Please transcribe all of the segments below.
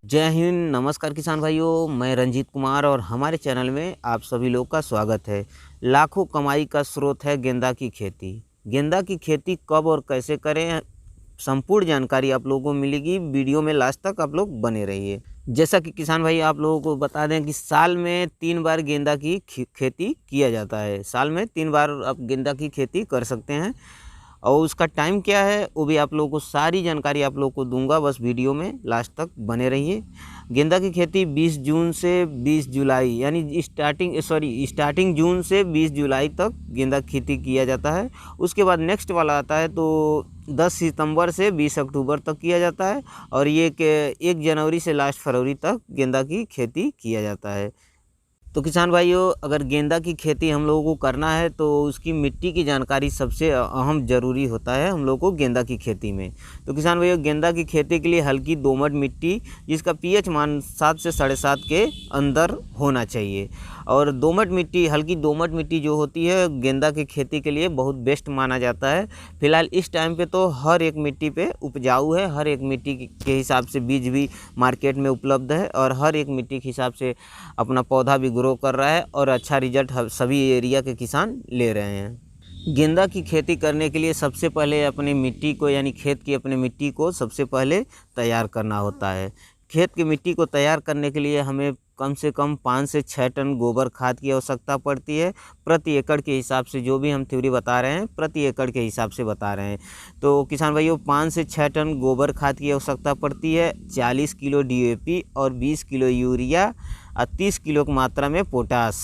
जय हिंद, नमस्कार किसान भाइयों। मैं रंजीत कुमार और हमारे चैनल में आप सभी लोग का स्वागत है। लाखों कमाई का स्रोत है गेंदा की खेती। गेंदा की खेती कब और कैसे करें, संपूर्ण जानकारी आप लोगों को मिलेगी। वीडियो में लास्ट तक आप लोग बने रहिए। जैसा कि किसान भाई आप लोगों को बता दें कि साल में 3 बार गेंदा की खेती किया जाता है। साल में 3 बार आप गेंदा की खेती कर सकते हैं और उसका टाइम क्या है वो भी आप लोगों को सारी जानकारी आप लोगों को दूंगा। बस वीडियो में लास्ट तक बने रहिए। गेंदा की खेती 20 जून से 20 जुलाई यानी स्टार्टिंग जून से 20 जुलाई तक गेंदा की खेती किया जाता है। उसके बाद नेक्स्ट वाला आता है तो 10 सितंबर से 20 अक्टूबर तक किया जाता है और ये 1 जनवरी से लास्ट फरवरी तक गेंदा की खेती किया जाता है। तो किसान भाइयों, अगर गेंदा की खेती हम लोगों को करना है तो उसकी मिट्टी की जानकारी सबसे अहम ज़रूरी होता है हम लोगों को गेंदा की खेती में। तो किसान भाइयों, गेंदा की खेती के लिए हल्की दोमट मिट्टी जिसका पीएच मान 7 से 7.5 के अंदर होना चाहिए। और हल्की दोमट मिट्टी जो होती है गेंदा की खेती के लिए बहुत बेस्ट माना जाता है। फिलहाल इस टाइम पे तो हर एक मिट्टी पे उपजाऊ है, हर एक मिट्टी के हिसाब से बीज भी मार्केट में उपलब्ध है और हर एक मिट्टी के हिसाब से अपना पौधा भी ग्रो कर रहा है और अच्छा रिजल्ट सभी एरिया के किसान ले रहे हैं। गेंदा की खेती करने के लिए सबसे पहले अपनी मिट्टी को यानी खेत की अपनी मिट्टी को सबसे पहले तैयार करना होता है। खेत की मिट्टी को तैयार करने के लिए हमें कम से कम 5 से 6 टन गोबर खाद की आवश्यकता पड़ती है। प्रति एकड़ के हिसाब से जो भी हम थ्योरी बता रहे हैं प्रति एकड़ के हिसाब से बता रहे हैं। तो किसान भाइयों, 5 से 6 टन गोबर खाद की आवश्यकता पड़ती है। 40 किलो डीएपी और 20 किलो यूरिया और 30 किलो की मात्रा में पोटास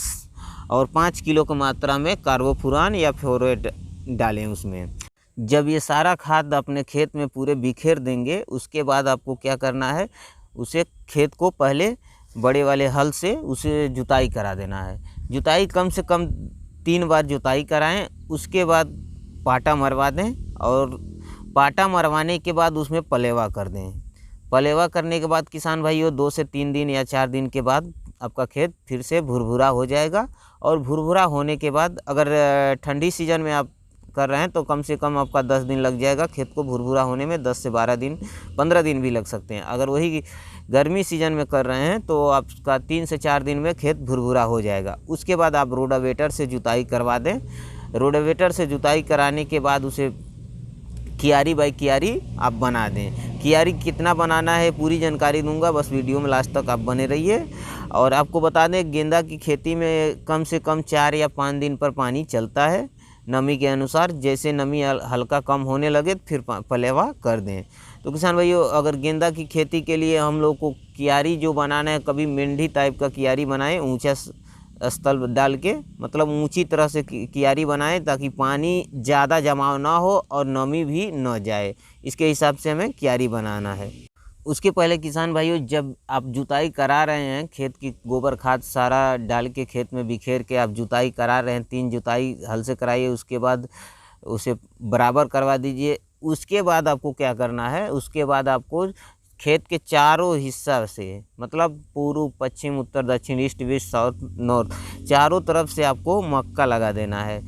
और 5 किलो की मात्रा में कार्बोफुरान या फ्लोरेट डालें उसमें। जब ये सारा खाद अपने खेत में पूरे बिखेर देंगे उसके बाद आपको क्या करना है, उसे खेत को पहले बड़े वाले हल से उसे जुताई करा देना है। जुताई कम से कम 3 बार जुताई कराएं। उसके बाद पाटा मरवा दें और पाटा मरवाने के बाद उसमें पलेवा कर दें। पलेवा करने के बाद किसान भाइयों 2 से 3 दिन या 4 दिन के बाद आपका खेत फिर से भुरभुरा हो जाएगा। और भुरभुरा होने के बाद अगर ठंडी सीजन में आप कर रहे हैं तो कम से कम आपका 10 दिन लग जाएगा खेत को भुरभुरा होने में। 10 से 12 दिन 15 दिन भी लग सकते हैं। अगर वही गर्मी सीजन में कर रहे हैं तो आपका 3 से 4 दिन में खेत भुरभुरा हो जाएगा। उसके बाद आप रोटावेटर से जुताई करवा दें। रोटावेटर से जुताई कराने के बाद उसे कियारी बाई कियारी आप बना दें। कियारी कितना बनाना है पूरी जानकारी दूंगा, बस वीडियो में लास्ट तक आप बने रहिए। और आपको बता दें गेंदा की खेती में कम से कम 4 या 5 दिन पर पानी चलता है नमी के अनुसार। जैसे नमी हल्का कम होने लगे तो फिर पलेवा कर दें। तो किसान भाइयों, अगर गेंदा की खेती के लिए हम लोग को कियारी जो बनाना है, कभी मेंढी टाइप का कियारी बनाएं, ऊंचा स्थल डाल के, मतलब ऊंची तरह से कियारी बनाएं ताकि पानी ज़्यादा जमाव ना हो और नमी भी न जाए। इसके हिसाब से हमें कियारी बनाना है। उसके पहले किसान भाइयों, जब आप जुताई करा रहे हैं खेत की गोबर खाद सारा डाल के खेत में बिखेर के आप जुताई करा रहे हैं, 3 जुताई हल से कराइए। उसके बाद उसे बराबर करवा दीजिए। उसके बाद आपको क्या करना है, उसके बाद आपको खेत के चारों हिस्सा से, मतलब पूर्व पश्चिम उत्तर दक्षिण ईस्ट वेस्ट साउथ नॉर्थ, चारों तरफ से आपको मक्का लगा देना है।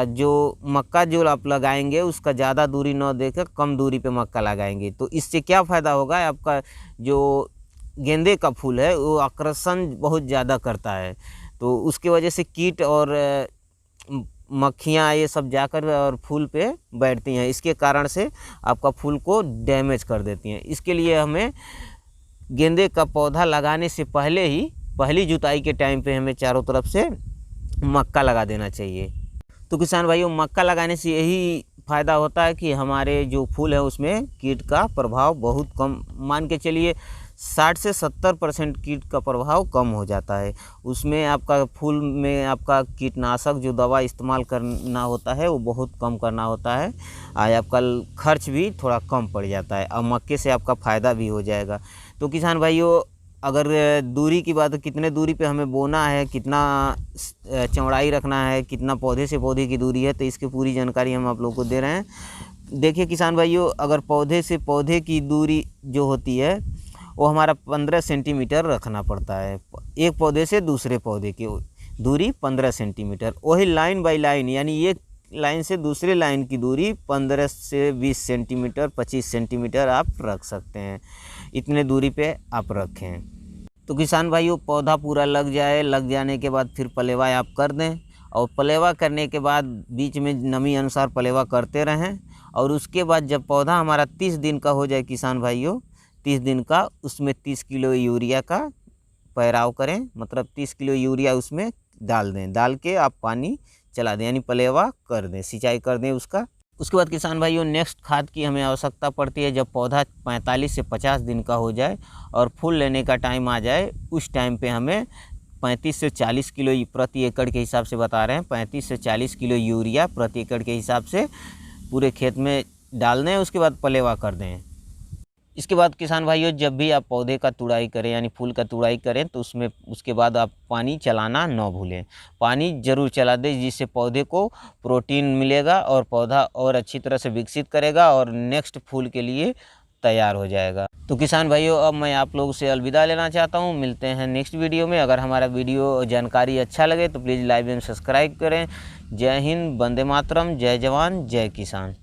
जो मक्का जो आप लगाएंगे उसका ज़्यादा दूरी न देकर कम दूरी पे मक्का लगाएंगे। तो इससे क्या फ़ायदा होगा, आपका जो गेंदे का फूल है वो आकर्षण बहुत ज़्यादा करता है। तो उसकी वजह से कीट और मक्खियाँ ये सब जाकर और फूल पे बैठती हैं। इसके कारण से आपका फूल को डैमेज कर देती हैं। इसके लिए हमें गेंदे का पौधा लगाने से पहले ही पहली जुताई के टाइम पे हमें चारों तरफ से मक्का लगा देना चाहिए। तो किसान भाइयों, मक्का लगाने से यही फ़ायदा होता है कि हमारे जो फूल है उसमें कीट का प्रभाव बहुत कम, मान के चलिए 60 से 70% कीट का प्रभाव कम हो जाता है। उसमें आपका फूल में आपका कीटनाशक जो दवा इस्तेमाल करना होता है वो बहुत कम करना होता है। आपका खर्च भी थोड़ा कम पड़ जाता है और मक्के से आपका फ़ायदा भी हो जाएगा। तो किसान भाइयों, अगर दूरी की बात, कितने दूरी पे हमें बोना है, कितना चौड़ाई रखना है, कितना पौधे से पौधे की दूरी है, तो इसकी पूरी जानकारी हम आप लोगों को दे रहे हैं। देखिए किसान भाइयों, अगर पौधे से पौधे की दूरी जो होती है वो हमारा 15 सेंटीमीटर रखना पड़ता है। एक पौधे से दूसरे पौधे की दूरी 15 सेंटीमीटर। वही लाइन बाई लाइन यानी एक लाइन से दूसरे लाइन की दूरी 15 से 20 सेंटीमीटर 25 सेंटीमीटर आप रख सकते हैं। इतने दूरी पे आप रखें। तो किसान भाइयों, पौधा पूरा लग जाने के बाद फिर पलेवा आप कर दें, और पलेवा करने के बाद बीच में नमी अनुसार पलेवा करते रहें। और उसके बाद जब पौधा हमारा 30 दिन का हो जाए किसान भाइयों, 30 दिन का, उसमें 30 किलो यूरिया का पैराव करें, मतलब 30 किलो यूरिया उसमें डाल दें। डाल के आप पानी चला दें, यानी पलेवा कर दें, सिंचाई कर दें उसका। उसके बाद किसान भाइयों, नेक्स्ट खाद की हमें आवश्यकता पड़ती है जब पौधा 45 से 50 दिन का हो जाए और फूल लेने का टाइम आ जाए। उस टाइम पे हमें 35 से 40 किलो प्रति एकड़ के हिसाब से बता रहे हैं, 35 से 40 किलो यूरिया प्रति एकड़ के हिसाब से पूरे खेत में डाल दें। उसके बाद पलेवा कर दें। इसके बाद किसान भाइयों, जब भी आप पौधे का तुड़ाई करें यानी फूल का तुड़ाई करें तो उसमें उसके बाद आप पानी चलाना न भूलें। पानी ज़रूर चला दें, जिससे पौधे को प्रोटीन मिलेगा और पौधा और अच्छी तरह से विकसित करेगा और नेक्स्ट फूल के लिए तैयार हो जाएगा। तो किसान भाइयों, अब मैं आप लोगों से अलविदा लेना चाहता हूँ। मिलते हैं नेक्स्ट वीडियो में। अगर हमारा वीडियो जानकारी अच्छा लगे तो प्लीज़ लाइक एंड सब्सक्राइब करें। जय हिंद, वंदे मातरम, जय जवान, जय किसान।